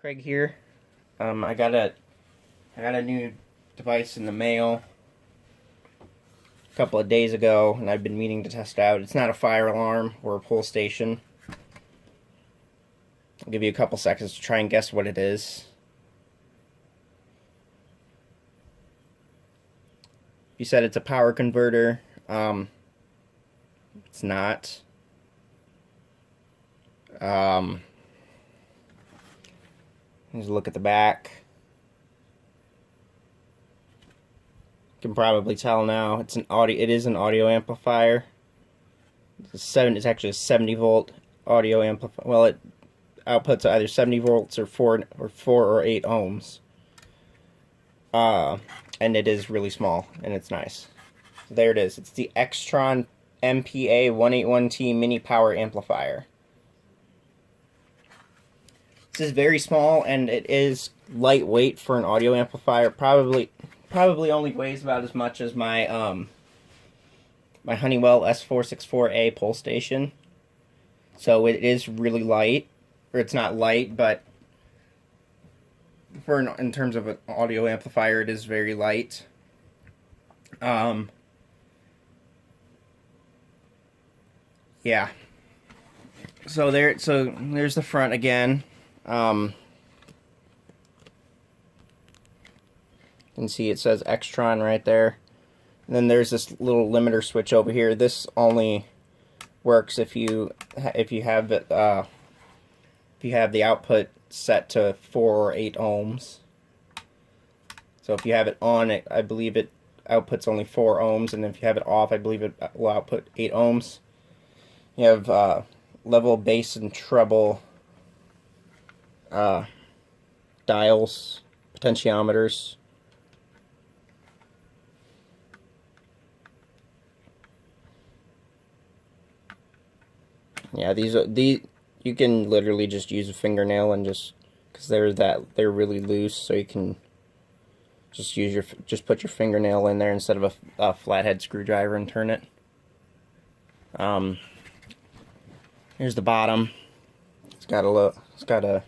Craig here. I got a new device in the mail a couple of days ago, and I've been meaning to test out. It's not a fire alarm or a pull station. I'll give you a couple seconds to try and guess what it is. You said it's a power converter. It's not. Let's look at the back. You can probably tell now. It is an audio amplifier. It's actually a 70-volt audio amplifier. Well, it outputs either 70 volts or 4 or 8 ohms. And it is really small, and it's nice. So there it is. It's the Extron MPA 181T mini power amplifier. This is very small, and it is lightweight for an audio amplifier. Probably only weighs about as much as my my Honeywell S464A pull station. So it is really light, or it's not light, but in terms of an audio amplifier, it is very light. Yeah. So there's the front again. You can see it says Extron right there. And then there's this little limiter switch over here. This only works if you have it if you have the output set to 4 or 8 ohms. So if you have it on, I believe it outputs only 4 ohms, and if you have it off, I believe it will output 8 ohms. You have level, bass, and treble dials, potentiometers. Yeah, these you can literally just use a fingernail and because they're really loose, so you can just put your fingernail in there instead of a flathead screwdriver and turn it. Here's the bottom. It's got a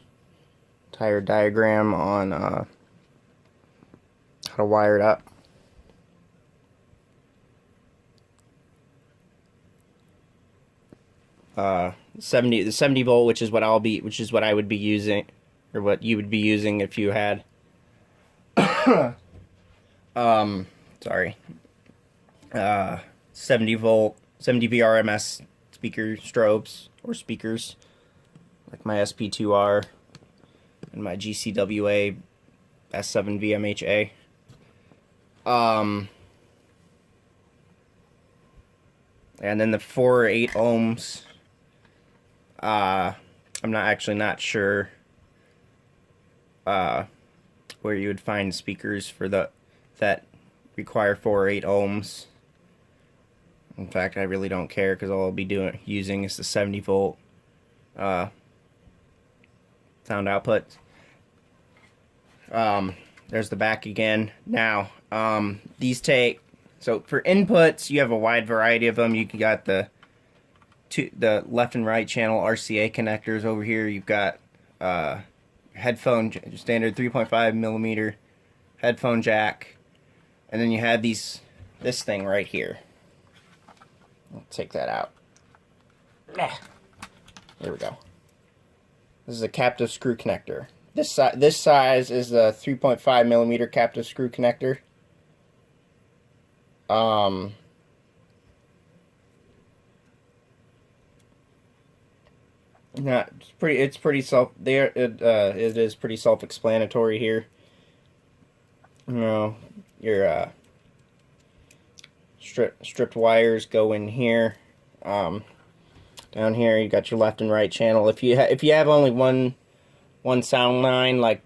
tire diagram on how to wire it up. The 70 volt, which is what I would be using, or what you would be using if you had sorry, 70 volt 70 VRMS speaker strobes or speakers, like my SP2R and my GCWA S7 VMHA. And then the 4 or 8 ohms. I'm not sure where you would find speakers for that require 4 or 8 ohms. In fact, I really don't care, because all I'll be using is the 70 volt sound output. There's the back again. Now, so for inputs, you have a wide variety of them. You got the left and right channel RCA connectors over here. You've got headphone, standard 3.5 millimeter headphone jack, and then you have this thing right here. I'll take that out. There we go. This is a captive screw connector. This size is a 3.5 millimeter captive screw connector. It is pretty self-explanatory here. You know, your stripped wires go in here. Down here you got your left and right channel. If you have only one sound line, like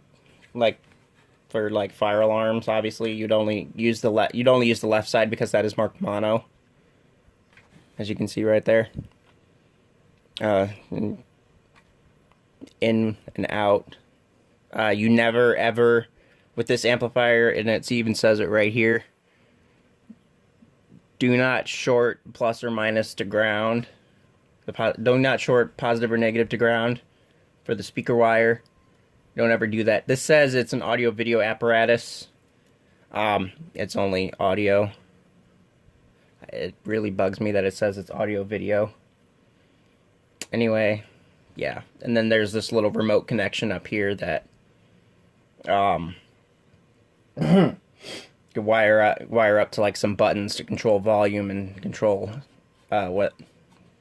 for fire alarms, obviously you'd only use the left side, because that is marked mono, as you can see right there. In and out. You never ever, with this amplifier, and it even says it right here, do not short plus or minus to ground. Do not short positive or negative to ground for the speaker wire. Don't ever do that. This says it's an audio video apparatus. It's only audio. It really bugs me that it says it's audio video. Anyway, yeah. And then there's this little remote connection up here that you can wire up to like some buttons to control volume and control whether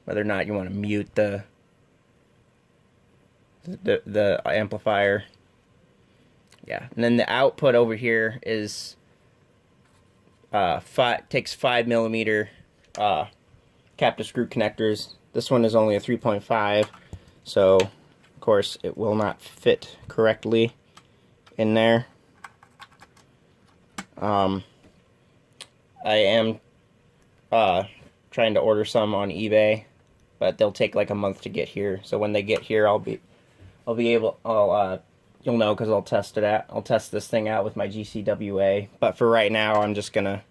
or not you want to mute the amplifier. Yeah, and then the output over here is takes 5mm captive screw connectors. This one is only a 3.5, so of course it will not fit correctly in there. I am trying to order some on eBay, but they'll take like a month to get here. So when they get here, I'll be able, you'll know because I'll test it out. I'll test this thing out with my GCWA. But for right now, I'm just gonna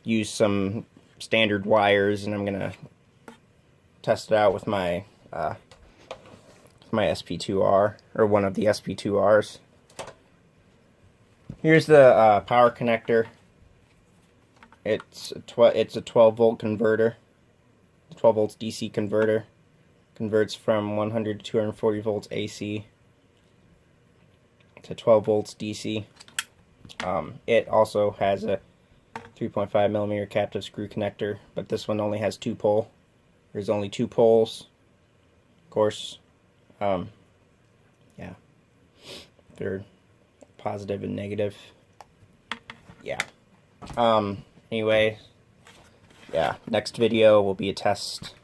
use some standard wires, and I'm gonna test it out with my my SP2R, or one of the SP2Rs. Here's the power connector. It's a 12-volt converter, 12 volts DC converter. Converts from 100 to 240 volts AC to 12 volts DC. It also has a 3.5mm captive screw connector, but this one only has 2 pole. There's only 2 poles, of course. Yeah, they're positive and negative. Yeah. Anyway, yeah, next video will be a test